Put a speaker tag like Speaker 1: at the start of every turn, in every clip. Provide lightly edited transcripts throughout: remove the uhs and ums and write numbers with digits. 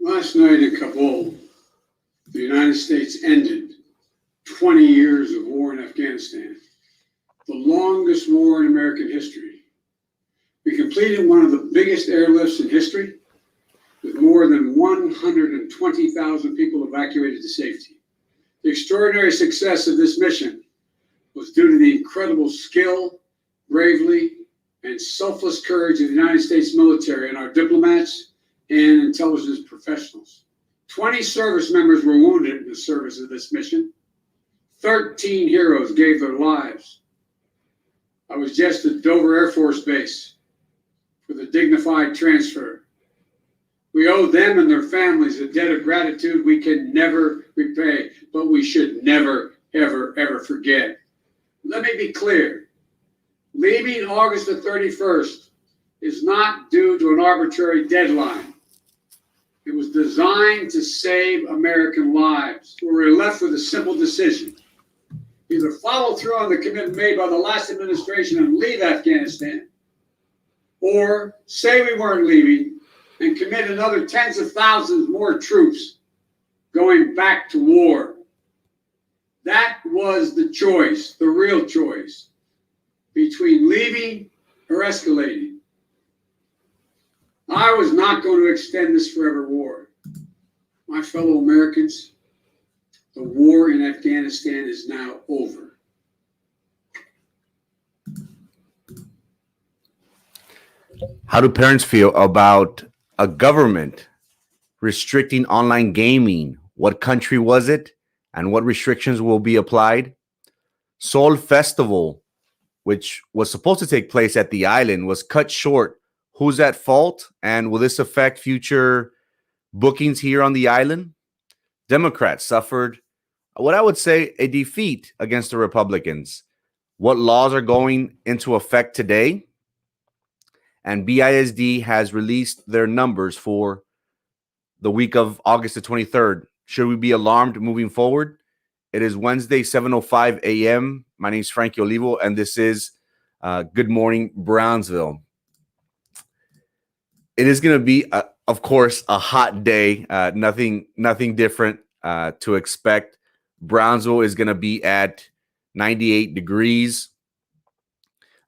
Speaker 1: Last night in Kabul, the United States ended 20 years of war in Afghanistan, the longest war in American history. We completed one of the biggest airlifts in history, with more than 120,000 people evacuated to safety. The extraordinary success of this mission was due to the incredible skill, bravery, and selfless courage of the United States military and our diplomats and intelligence professionals. 20 service members were wounded in the service of this mission. 13 heroes gave their lives. I was just at Dover Air Force Base for the dignified transfer. We owe them and their families a debt of gratitude we can never repay, but we should never, ever, ever forget. Let me be clear. Leaving August the 31st is not due to an arbitrary deadline. It was designed to save American lives. We're left with a simple decision. Either follow through on the commitment made by the last administration and leave Afghanistan, or say we weren't leaving and commit another tens of thousands more troops going back to war. That was the choice, the real choice, between leaving or escalating. I was not going to extend this forever war. My fellow Americans, the war in Afghanistan is now over.
Speaker 2: How do parents feel about a government restricting online gaming? What country was it, and what restrictions will be applied? Seoul Festival, which was supposed to take place at the island, was cut short. Who's at fault, and will this affect future bookings here on the island? Democrats suffered what I would say a defeat against the Republicans. What laws are going into effect today? And BISD has released their numbers for the week of August the 23rd. Should we be alarmed moving forward? It is Wednesday, 7:05 a.m. My name is Frankie Olivo, and this is Good Morning Brownsville. It is going to be, of course, a hot day. Nothing different to expect. Brownsville is going to be at 98 degrees.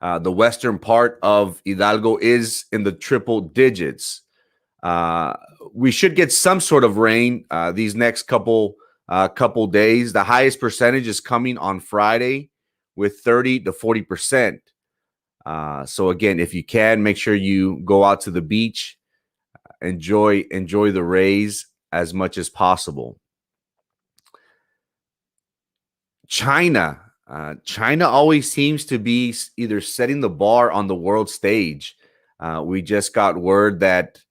Speaker 2: The western part of Hidalgo is in the triple digits. We should get some sort of rain these next couple days. The highest percentage is coming on Friday with 30 to 40%. So again, if you can, make sure you go out to the beach, enjoy the rays as much as possible. China always seems to be either setting the bar on the world stage. We just got word that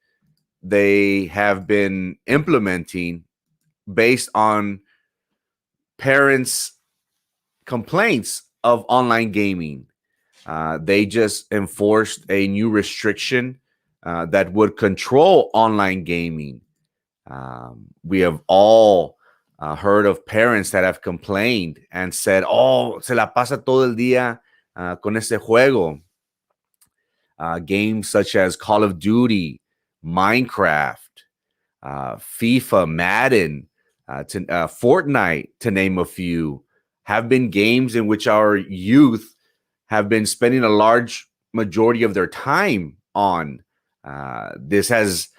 Speaker 2: they have been implementing, based on parents' complaints of online gaming. They just enforced a new restriction that would control online gaming. We have all heard of parents that have complained and said, "Oh, se la pasa todo el día con ese juego." Games such as Call of Duty, Minecraft, FIFA, Madden, Fortnite, to name a few, have been games in which our youth have been spending a large majority of their time on. This has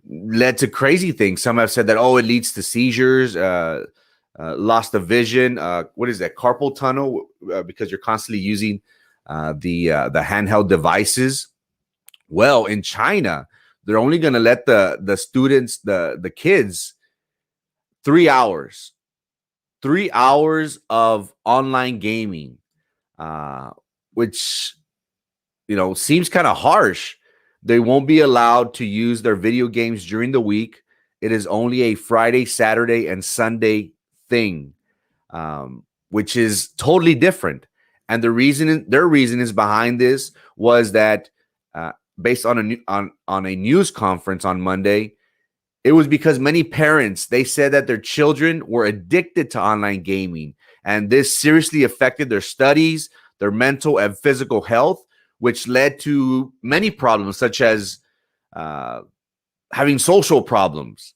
Speaker 2: led to crazy things. Some have said that, it leads to seizures, loss of vision. What is that? Carpal tunnel, because you're constantly using the handheld devices. Well, in China, they're only going to let the students, the kids, 3 hours. 3 hours of online gaming, which, seems kind of harsh. They won't be allowed to use their video games during the week. It is only a Friday, Saturday, and Sunday thing, which is totally different. And their reason is behind this was that, based on a news conference on Monday, it was because many parents, they said that their children were addicted to online gaming, and this seriously affected their studies, their mental and physical health, which led to many problems, such as having social problems,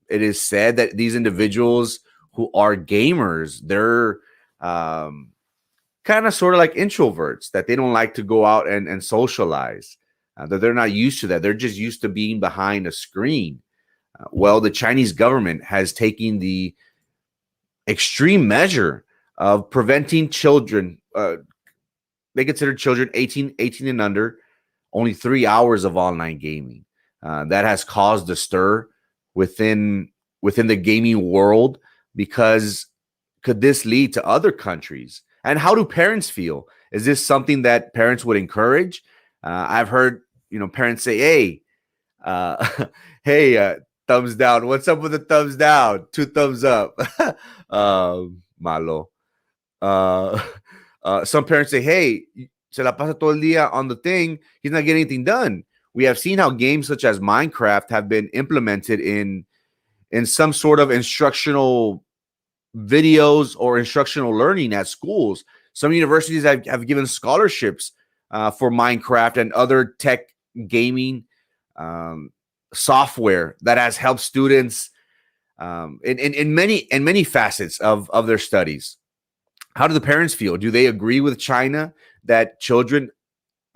Speaker 2: It is said that these individuals who are gamers, they're kind of sort of like introverts, that they don't like to go out and socialize, that they're not used to that. They're just used to being behind a screen. Well, the Chinese government has taken the extreme measure of preventing children. They consider children 18 and under only 3 hours of online gaming. That has caused a stir within the gaming world, because could this lead to other countries? And how do parents feel? Is this something that parents would encourage? I've heard parents say, "Hey, hey, thumbs down. What's up with the thumbs down? 2 thumbs up." Malo. Some parents say, "Hey, se la pasa todo el día on the thing. He's not getting anything done." We have seen how games such as Minecraft have been implemented in some sort of instructional videos or instructional learning at schools. Some universities have given scholarships for Minecraft and other tech gaming software that has helped students in many facets of their studies. How do the parents feel? Do they agree with China that children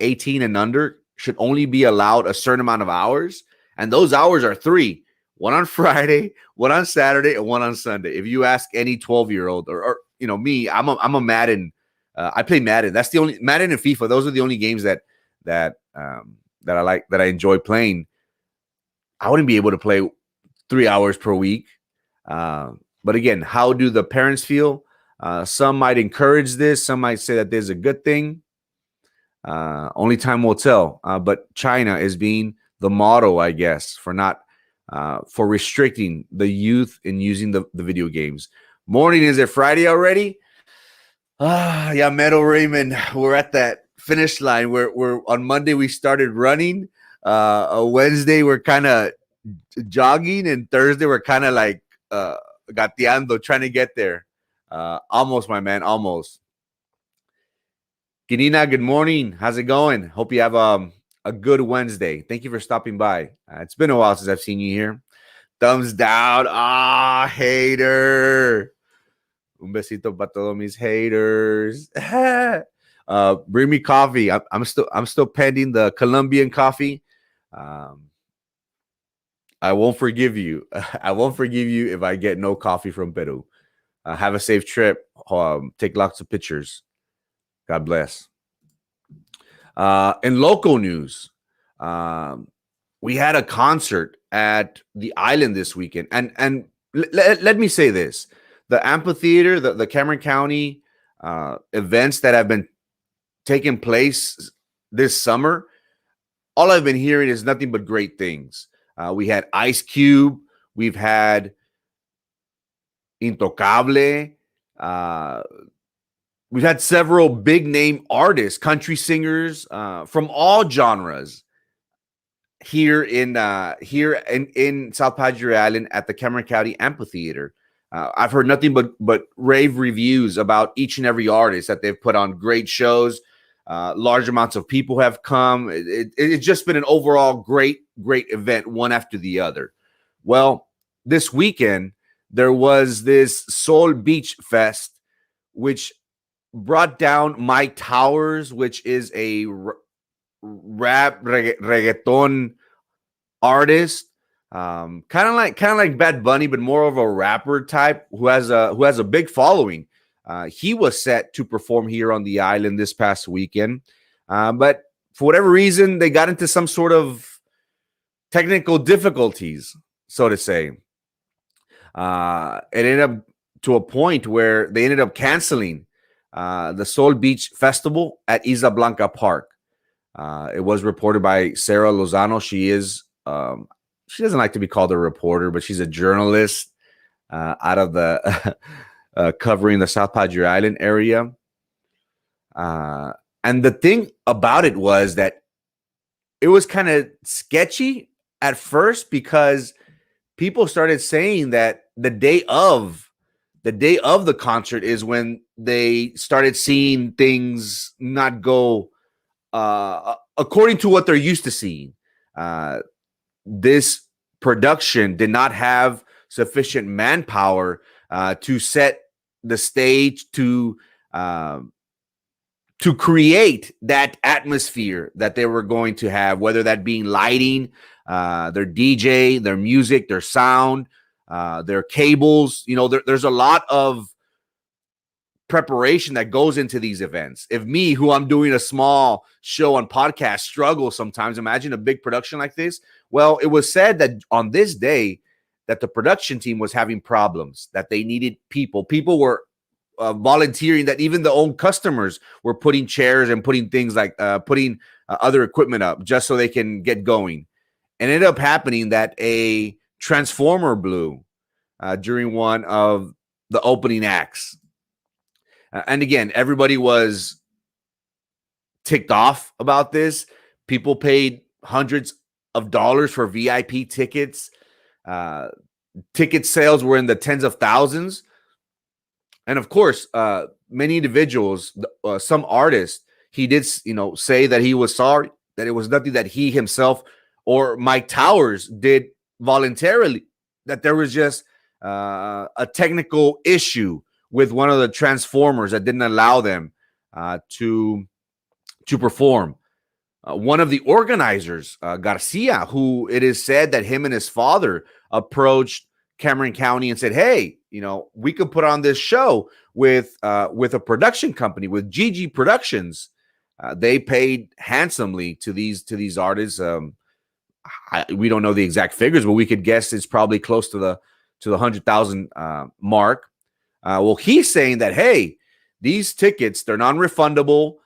Speaker 2: 18 and under should only be allowed a certain amount of hours? And those hours are 3: one on Friday, one on Saturday, and one on Sunday. If you ask any 12-year-old or me, I'm a Madden. I play Madden. That's the only Madden and FIFA. Those are the only games that I like, that I enjoy playing. I wouldn't be able to play 3 hours per week. But again, how do the parents feel? Some might encourage this. Some might say that this is a good thing. Only time will tell. But China is being the model, I guess, for restricting the youth in using the video games. Morning, is it Friday already? Yeah, Meadow Raymond. We're at that finish line. We're on Monday we started running. Wednesday we're kind of jogging, and Thursday we're kind of like gateando, trying to get there. Almost, my man, almost. Ganina, good morning. How's it going? Hope you have a good Wednesday. Thank you for stopping by. It's been a while since I've seen you here. Thumbs down. Hater. Un besito para todos mis haters. Bring me coffee. I'm still pending the Colombian coffee. I won't forgive you. I won't forgive you if I get no coffee from Peru. Have a safe trip. Take lots of pictures. God bless. In local news, we had a concert at the island this weekend. And let me say this. The amphitheater, the Cameron County events that have been taking place this summer, all I've been hearing is nothing but great things. We had Ice Cube. We've had Intocable. We've had several big name artists, country singers from all genres here in South Padre Island at the Cameron County Amphitheater. I've heard nothing but rave reviews about each and every artist, that they've put on great shows. Large amounts of people have come. It's just been an overall great event, one after the other. Well, this weekend, there was this Soul Beach Fest, which brought down Mike Towers, which is a rap reggaeton artist, kind of like Bad Bunny, but more of a rapper type who has a big following. He was set to perform here on the island this past weekend, but for whatever reason, they got into some sort of technical difficulties, so to say. It ended up to a point where they ended up canceling the Soul Beach Festival at Isla Blanca Park. It was reported by Sarah Lozano. She doesn't like to be called a reporter, but she's a journalist out of the covering the South Padre Island area. And the thing about it was that it was kind of sketchy at first, because people started saying that the day of the concert is when they started seeing things not go according to what they're used to seeing. This production did not have sufficient manpower to set the stage to create that atmosphere that they were going to have, whether that being lighting, their DJ, their music, their sound, their cables. There's a lot of preparation that goes into these events. If me, who I'm doing a small show on podcast, struggle sometimes, imagine a big production like this. Well, it was said that on this day that the production team was having problems, that they needed people. People were volunteering, that even the own customers were putting chairs and putting things like putting other equipment up just so they can get going. And it ended up happening that a transformer blew during one of the opening acts. And again, everybody was ticked off about this. People paid hundreds of dollars for VIP tickets. Ticket sales were in the tens of thousands. And of course, many individuals, some artists, he did, say that he was sorry, that it was nothing that he himself or Mike Towers did voluntarily, that there was just a technical issue with one of the transformers that didn't allow them to perform. One of the organizers, Garcia, who it is said that him and his father approached Cameron County and said, "Hey, we could put on this show with a production company, with GG Productions." They paid handsomely to these artists. We don't know the exact figures, but we could guess it's probably close to the 100,000 mark. Well, he's saying that, hey, these tickets, they're non-refundable.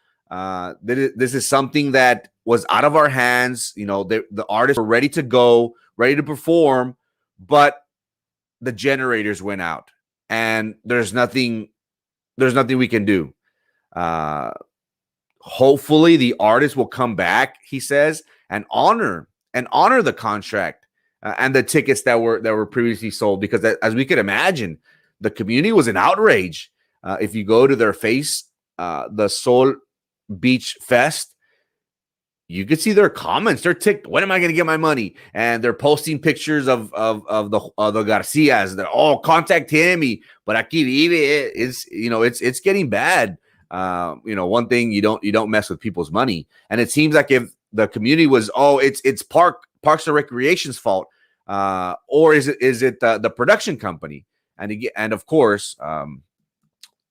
Speaker 2: This is something that was out of our hands. The artists were ready to go, ready to perform, but the generators went out, and there's nothing we can do. Hopefully, the artist will come back, he says, and honor the contract and the tickets that were previously sold, because as we could imagine, the community was in outrage. If you go to their face, the Sol Beach Fest, you could see their comments. They're ticked. When am I going to get my money? And they're posting pictures of the Garcias. They're contact him. But aquí vive. It's getting bad. One thing, you don't mess with people's money. And it seems like if the community was, it's Parks and Recreation's fault, or is it the production company? And of course,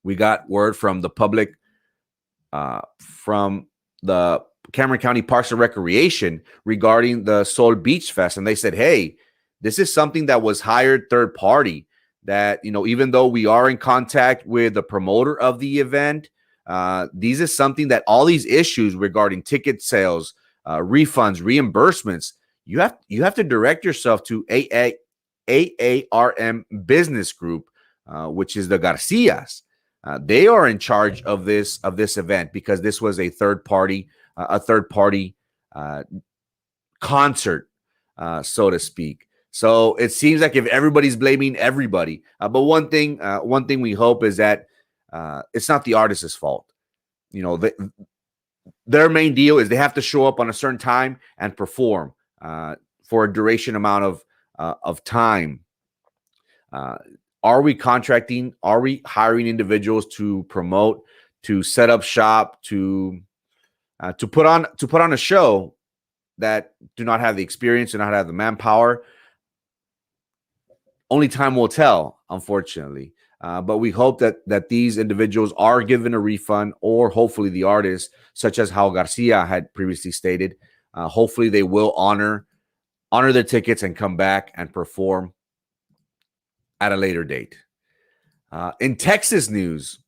Speaker 2: we got word from the public, from the Cameron County Parks and Recreation regarding the Sol Beach Fest. And they said, hey, this is something that was hired third party, that, even though we are in contact with the promoter of the event, these is something that all these issues regarding ticket sales, refunds, reimbursements, you have to direct yourself to AARM Business Group, which is the Garcias. They are in charge of this event, because this was a third party concert, so to speak. So it seems like if everybody's blaming everybody, but one thing we hope is that it's not the artist's fault. Their main deal is they have to show up on a certain time and perform for a duration amount of time. Are we contracting? Are we hiring individuals to promote, to set up shop, to put on a show that do not have the experience, do not have the manpower? Only time will tell, unfortunately. But we hope that these individuals are given a refund, or hopefully the artists, such as how Garcia had previously stated, hopefully they will honor their tickets and come back and perform at a later date. In Texas news,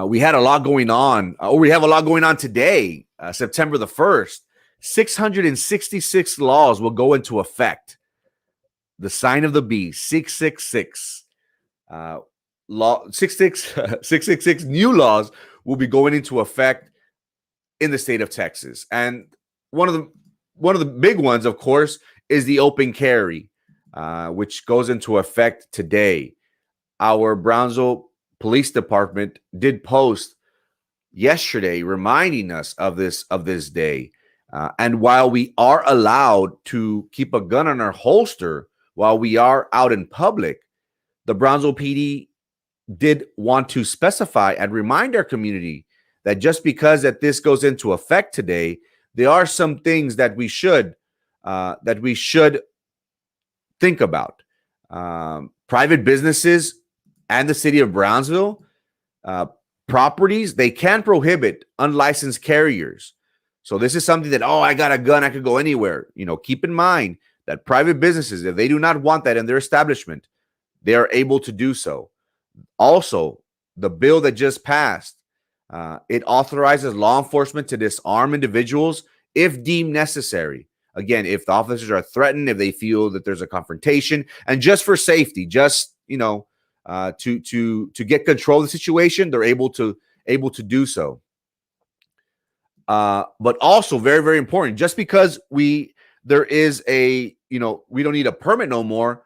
Speaker 2: we had a lot going on, or we have a lot going on today, September the 1st. 666 laws will go into effect. The sign of the beast, 666. 666 new laws will be going into effect in the state of Texas. And one of the big ones, of course, is the open carry, which goes into effect today. Our Brownsville Police Department did post yesterday reminding us of this day. And while we are allowed to keep a gun on our holster while we are out in public, the Brownsville PD did want to specify and remind our community that just because that this goes into effect today, there are some things that we should think about. Private businesses and the city of Brownsville, properties, they can prohibit unlicensed carriers. So this is something that, oh, I got a gun, I could go anywhere. Keep in mind that private businesses, if they do not want that in their establishment, they are able to do so. Also, the bill that just passed, it authorizes law enforcement to disarm individuals if deemed necessary. Again, if the officers are threatened, if they feel that there's a confrontation, and just for safety, just to get control of the situation, they're able to do so. But also very, very important, just because there is we don't need a permit no more.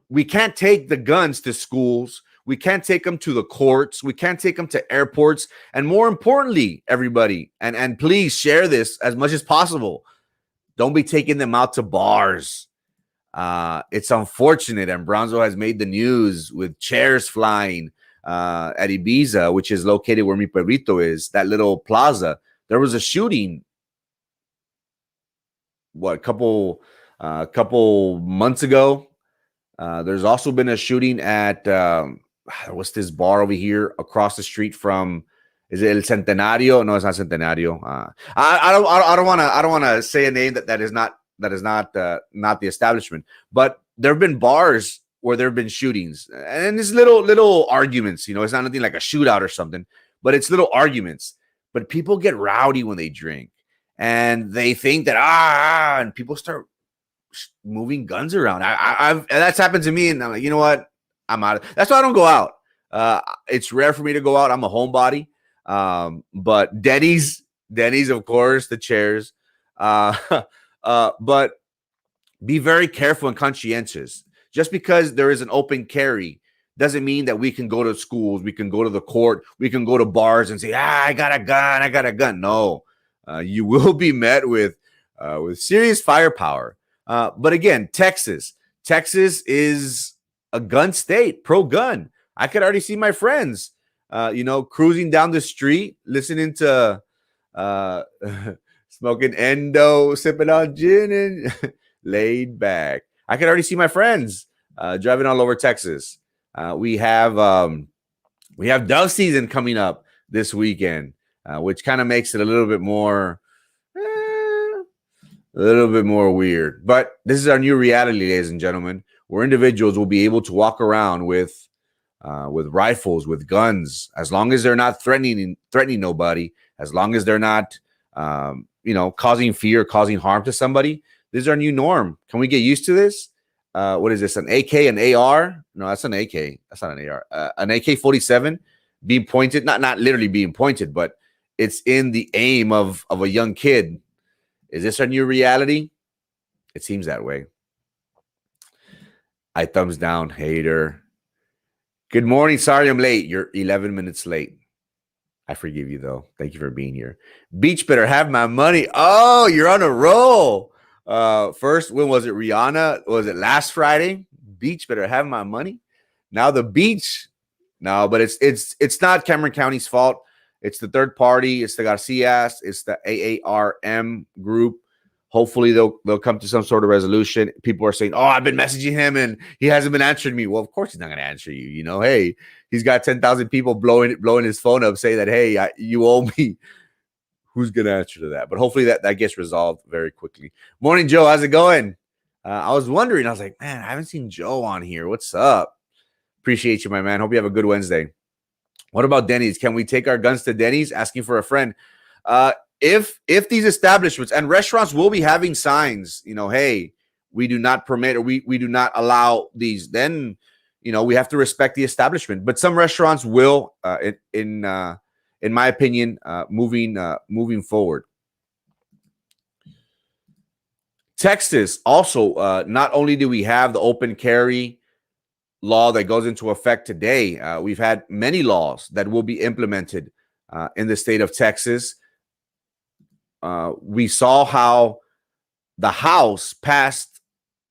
Speaker 2: We can't take the guns to schools. We can't take them to the courts. We can't take them to airports. And more importantly, everybody, and please share this as much as possible, don't be taking them out to bars. It's unfortunate, and Brownsville has made the news with chairs flying at Ibiza, which is located where Mi Perrito is, that little plaza. There was a shooting, a couple months ago. There's also been a shooting at what's this bar over here across the street from? Is it El Centenario? No, it's not Centenario. I don't want to say a name that is not the establishment. But there have been bars where there have been shootings, and it's little arguments. It's not anything like a shootout or something, but it's little arguments. But people get rowdy when they drink, and they think that and people start moving guns around. And that's happened to me, and I'm like, you know what? I'm out. That's why I don't go out. It's rare for me to go out. I'm a homebody. But Denny's, of course, the chairs. But be very careful and conscientious. Just because there is an open carry doesn't mean that we can go to schools, we can go to the court, we can go to bars and say, I got a gun. No, you will be met with serious firepower. But again, Texas is a gun state, pro-gun. I could already see my friends, cruising down the street, listening to smoking endo, sipping on gin, and laid back. I could already see my friends driving all over Texas. We have dove season coming up this weekend, which kind of makes it a little bit more weird. But this is our new reality, ladies and gentlemen, where individuals will be able to walk around with rifles, with guns, as long as they're not threatening nobody, as long as they're not, causing fear, causing harm to somebody. This is our new norm. Can we get used to this? What is this? An AK, an AR? No, that's an AK. That's not an AR. An AK-47 being pointed, not literally being pointed, but it's in the aim of a young kid. Is this our new reality? It seems that way. I thumbs down, hater. Good morning. Sorry I'm late. You're 11 minutes late. I forgive you, though. Thank you for being here. Beach better have my money. Oh, you're on a roll. First, when was it? Rihanna? Was it last Friday? Beach better have my money. Now the beach. No, but it's not Cameron County's fault. It's the third party. It's the Garcias. It's the AARM group. Hopefully they'll come to some sort of resolution. People are saying, "Oh, I've been messaging him and he hasn't been answering me." Well, of course he's not going to answer you. Hey, he's got 10,000 people blowing his phone up, saying that, "Hey, you owe me." Who's going to answer to that? But hopefully that gets resolved very quickly. Morning, Joe. How's it going? I was wondering. I was like, man, I haven't seen Joe on here. What's up? Appreciate you, my man. Hope you have a good Wednesday. What about Denny's? Can we take our guns to Denny's? Asking for a friend. If these establishments and restaurants will be having signs, hey, we do not permit or we do not allow these, then, we have to respect the establishment. But some restaurants will, in my opinion, moving forward. Texas also, not only do we have the open carry law that goes into effect today, we've had many laws that will be implemented in the state of Texas. we saw how the House passed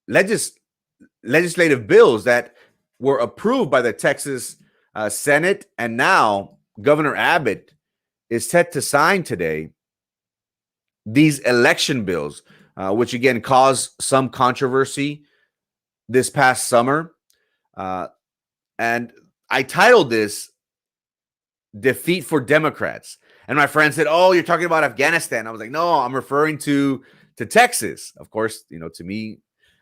Speaker 2: legislative bills that were approved by the Texas Senate, and now Governor Abbott is set to sign today these election bills, which again caused some controversy this past summer. And I titled this "Defeat for Democrats." And my friend said, "Oh, you're talking about Afghanistan." I was like, "No, I'm referring to Texas." Of course, to me,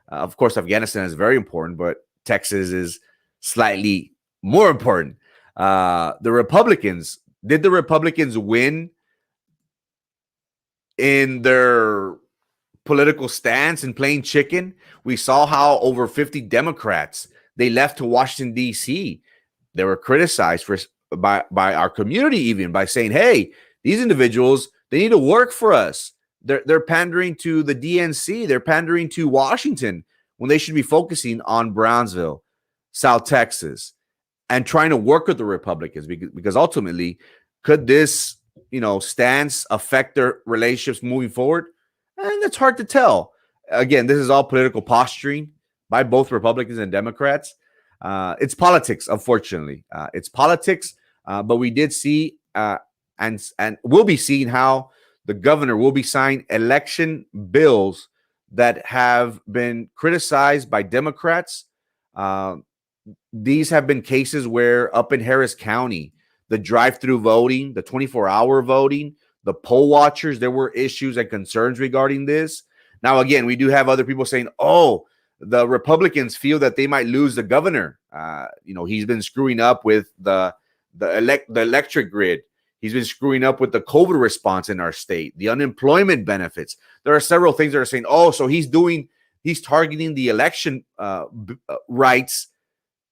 Speaker 2: of course, Afghanistan is very important, but Texas is slightly more important. The Republicans, did the Republicans win in their political stance and playing chicken? We saw how over 50 Democrats, they left to Washington, D.C. They were criticized by our community, even by saying, "Hey, these individuals, they need to work for us. They're pandering to the DNC. They're pandering to Washington when they should be focusing on Brownsville, South Texas, and trying to work with the Republicans, because ultimately, could this stance affect their relationships moving forward?" And it's hard to tell. Again, this is all political posturing by both Republicans and Democrats. It's politics, unfortunately. It's politics, but we did see and we'll be seeing how the governor will be signing election bills that have been criticized by Democrats. These have been cases where up in Harris County, the drive-through voting, the 24-hour voting, the poll watchers, there were issues and concerns regarding this. Now, again, we do have other people saying, "Oh, the Republicans feel that they might lose the governor. He's been screwing up with the electric grid. He's been screwing up with the COVID response in our state, the unemployment benefits." There are several things that are saying, "Oh, so he's targeting the election rights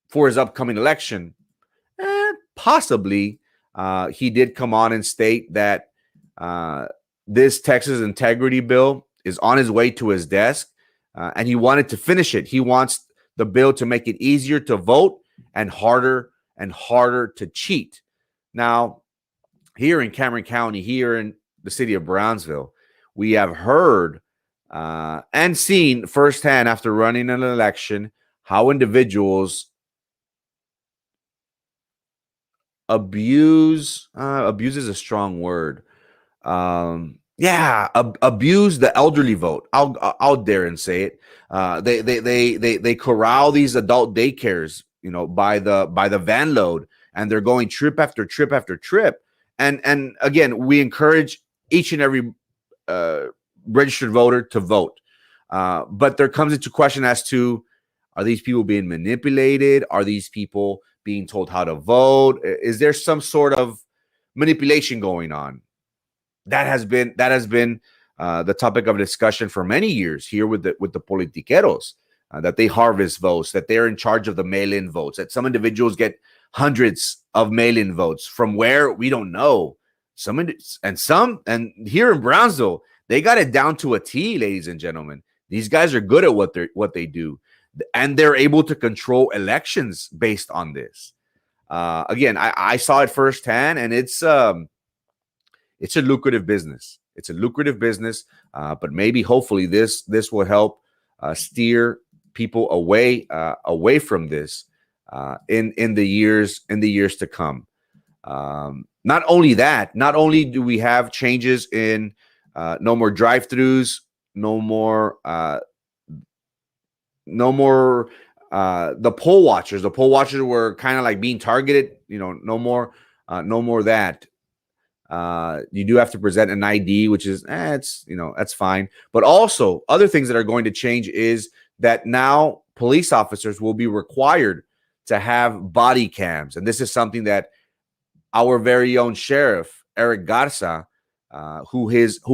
Speaker 2: for his upcoming election." Possibly. He did come on and state that this Texas integrity bill is on his way to his desk, and he wanted to finish it. He wants the bill to make it easier to vote and harder to cheat. Now, here in Cameron County, here in the city of Brownsville, we have heard and seen firsthand after running an election how individuals abuse is a strong word. Abuse the elderly vote. I'll dare and say it. They corral these adult daycares, by the van load, and they're going trip after trip after trip. And again, we encourage each and every registered voter to vote. But there comes into question as to, are these people being manipulated? Are these people being told how to vote? Is there some sort of manipulation going on? That has been the topic of discussion for many years here with the politiqueros, that they harvest votes, that they're in charge of the mail-in votes, that some individuals get hundreds of mail-in votes from where we don't know. And here in Brownsville, they got it down to a T, ladies and gentlemen. These guys are good at what they do, and they're able to control elections based on this. Again, I saw it firsthand, and it's a lucrative business. It's a lucrative business, but maybe, hopefully, this will help steer people away from this in the years to come. Not only that, not only do we have changes in no more drive-throughs, no more the poll watchers. The poll watchers were kind of like being targeted. No more that. You do have to present an ID, which is that's fine. But also, other things that are going to change is that now police officers will be required to have body cams, and this is something that our very own sheriff Eric Garza, who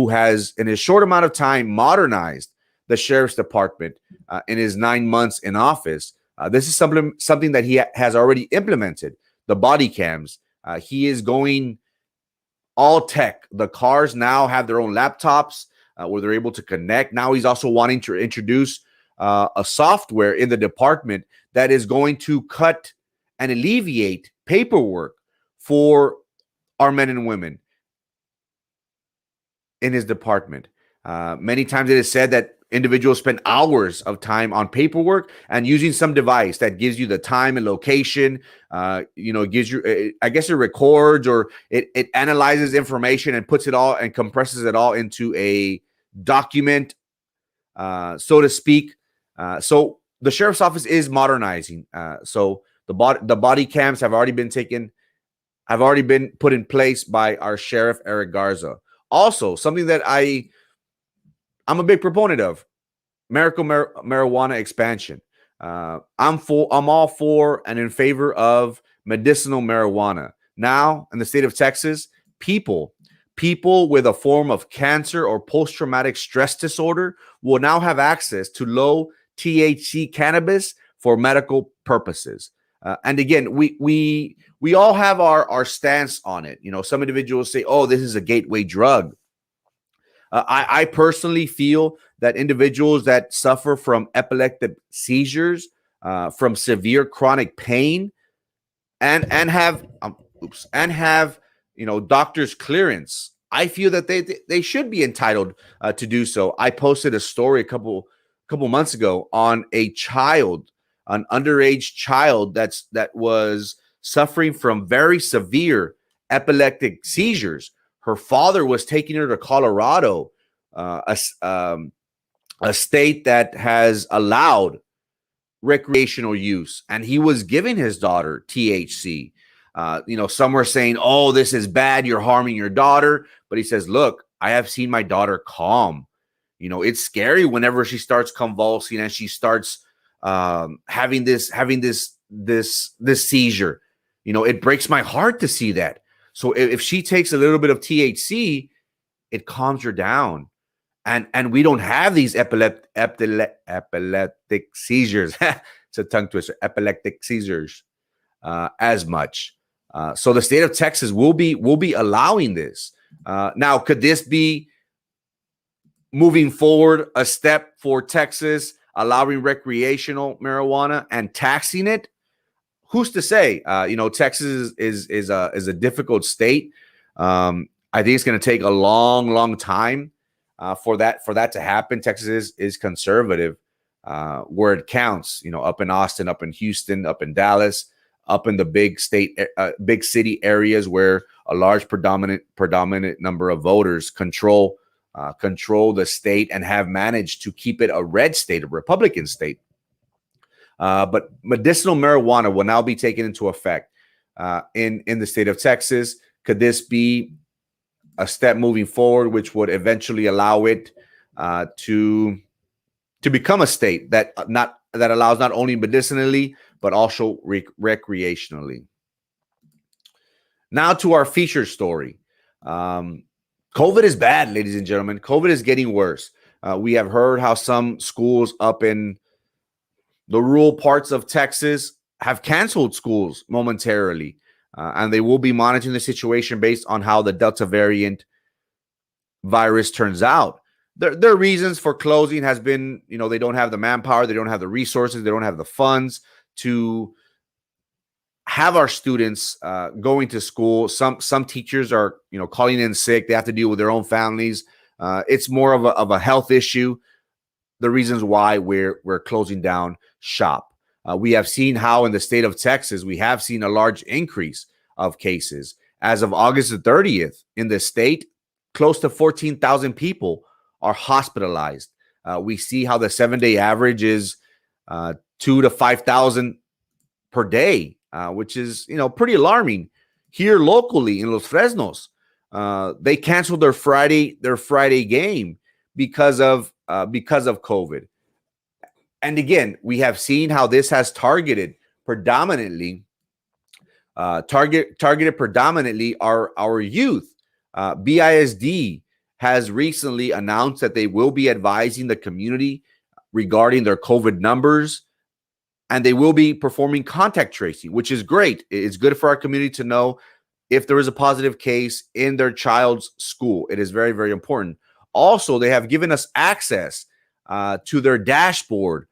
Speaker 2: has in his short amount of time modernized the sheriff's department in his 9 months in office. This is something that he has already implemented. The body cams. He is going all tech. The cars now have their own laptops where they're able to connect. Now he's also wanting to introduce a software in the department that is going to cut and alleviate paperwork for our men and women. in his department. Many times it is said that individuals spend hours of time on paperwork and using some device that gives you the time and location. It gives you, I guess it records or it analyzes information and puts it all and compresses it all into a document, so to speak. So the sheriff's office is modernizing. So the body cams have already been put in place by our sheriff, Eric Garza. Also, something that I'm a big proponent of, medical marijuana expansion. I'm all for and in favor of medicinal marijuana. Now, in the state of Texas, people with a form of cancer or post-traumatic stress disorder will now have access to low THC cannabis for medical purposes. And again, we all have our stance on it. Some individuals say, "Oh, this is a gateway drug." I personally feel that individuals that suffer from epileptic seizures, from severe chronic pain, and have doctor's clearance, I feel that they should be entitled to do so. I posted a story a couple months ago on an underage child that was suffering from very severe epileptic seizures. Her father was taking her to Colorado, a state that has allowed recreational use, and he was giving his daughter THC. Some were saying, "Oh, this is bad. You're harming your daughter." But he says, "Look, I have seen my daughter calm. It's scary whenever she starts convulsing and she starts having this seizure. It breaks my heart to see that. So if she takes a little bit of THC, it calms her down. And we don't have these epileptic seizures." It's a tongue twister. Epileptic seizures as much. So the state of Texas will be allowing this. Now, could this be moving forward a step for Texas, allowing recreational marijuana and taxing it? Who's to say? Texas is a difficult state. I think it's going to take a long time for that to happen. Texas is conservative where it counts. Up in Austin, up in Houston, up in Dallas, up in the big city areas where a large predominant number of voters control the state and have managed to keep it a red state, a Republican state. But medicinal marijuana will now be taken into effect in the state of Texas. Could this be a step moving forward, which would eventually allow it to become a state that allows not only medicinally but also recreationally? Now to our featured story. COVID is bad, ladies and gentlemen. COVID is getting worse. We have heard how some schools up in the rural parts of Texas have canceled schools momentarily, and they will be monitoring the situation based on how the Delta variant virus turns out. Their reasons for closing has been, they don't have the manpower, they don't have the resources, they don't have the funds to have our students going to school. Some teachers are, calling in sick. They have to deal with their own families. It's more of a health issue. The reasons why we're closing down shop. We have seen how in the state of Texas, we have seen a large increase of cases. As of August the 30th in the state, close to 14,000 people are hospitalized. We see how the 7-day average is 2,000 to 5,000 per day, which is, pretty alarming. Here locally in Los Fresnos, they canceled their Friday game because of COVID. And again, we have seen how this has targeted predominantly our youth. BISD has recently announced that they will be advising the community regarding their COVID numbers, and they will be performing contact tracing, which is great. It's good for our community to know if there is a positive case in their child's school. It is very, very important. Also, they have given us access to their dashboard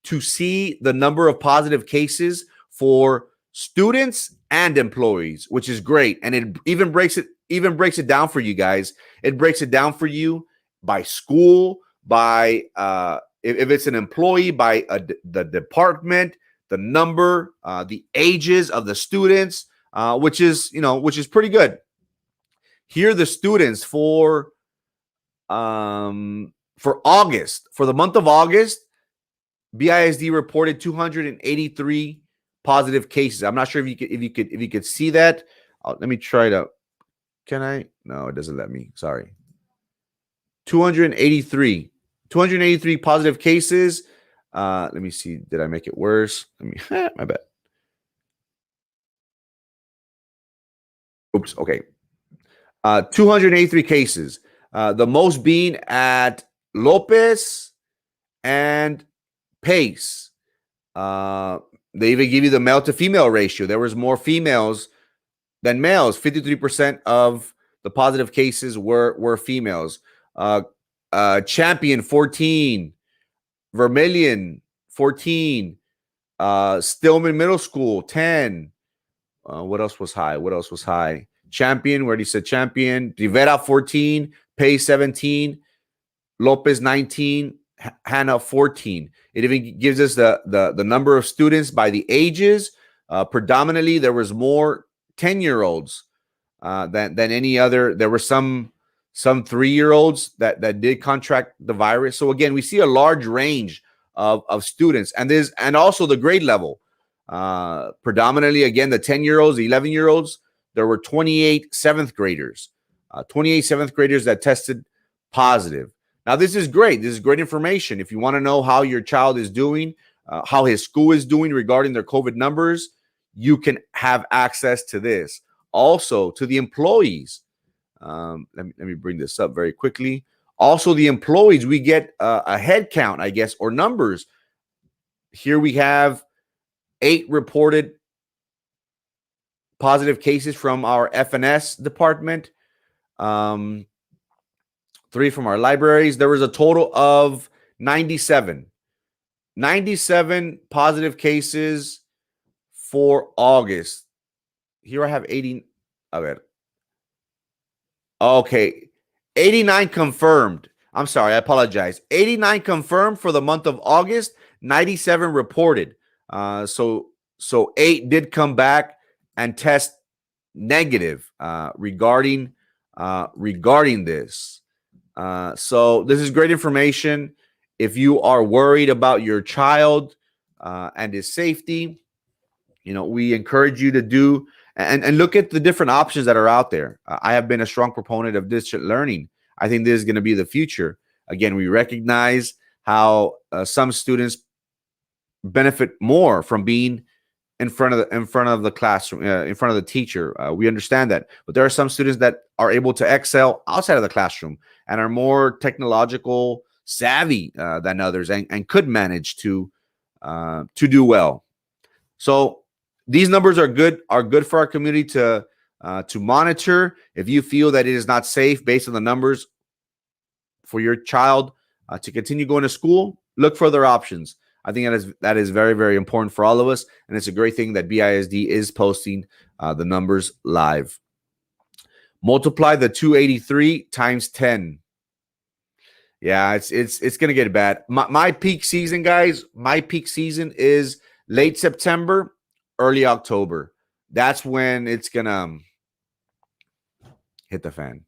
Speaker 2: to see the number of positive cases for students and employees, which is great. And it even breaks it even breaks it down for you guys. It breaks it down for you by school, by if it's an employee, by the department, the number, the ages of the students, which is pretty good. Here are the students for August, for the month of August. BISD reported 283 positive cases. I'm not sure if you could see that. Let me try to. Can I? No, it doesn't let me. Sorry. 283 positive cases. Let me see. Did I make it worse? Let me. My bad. Oops. Okay. 283 cases. The most being at Lopez and Pace. They even give you the male to female ratio. There was more females than males. 53% of the positive cases were females. Champion 14, Vermilion 14, Stillman Middle School 10. What else was high? Champion, where he said Champion, Rivera 14, Pace 17, Lopez 19, Hannah 14. It even gives us the number of students by the ages. Predominantly, there was more 10-year-olds than any other. There were some 3-year-olds that did contract the virus. So again, we see a large range of students, and also the grade level. Predominantly, again, the 10-year-olds, the 11-year-olds. There were 28 7th graders, 28 7th graders that tested positive. Now, this is great. This is great information. If you want to know how your child is doing, how his school is doing regarding their COVID numbers, you can have access to this. Also, to the employees. Let me bring this up very quickly. Also, the employees, we get a head count, I guess, or numbers. Here we have 8 reported positive cases from our FNS department. 3 from our libraries. There was a total of 97 positive cases for August. Here I have 80. Okay. 89 confirmed. I'm sorry. I apologize. 89 confirmed for the month of August. 97 reported. So 8 did come back and test negative regarding this. So this is great information. If you are worried about your child and his safety, we encourage you to do and look at the different options that are out there. I have been a strong proponent of distance learning. I think this is going to be the future. Again, we recognize how some students benefit more from being in front of the classroom, in front of the teacher. We understand that, but there are some students that are able to excel outside of the classroom and are more technological savvy than others, and could manage to do well. So these numbers are good for our community to monitor. If you feel that it is not safe based on the numbers for your child to continue going to school, look for other options. I think that is very, very important for all of us, and it's a great thing that BISD is posting the numbers live. Multiply the 283 times 10. Yeah, it's gonna get bad. My peak season, guys. My peak season is late September, early October. That's when it's gonna hit the fan.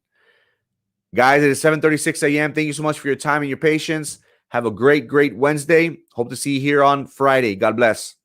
Speaker 2: Guys, it is 7:36 a.m. Thank you so much for your time and your patience. Have a great Wednesday. Hope to see you here on Friday. God bless.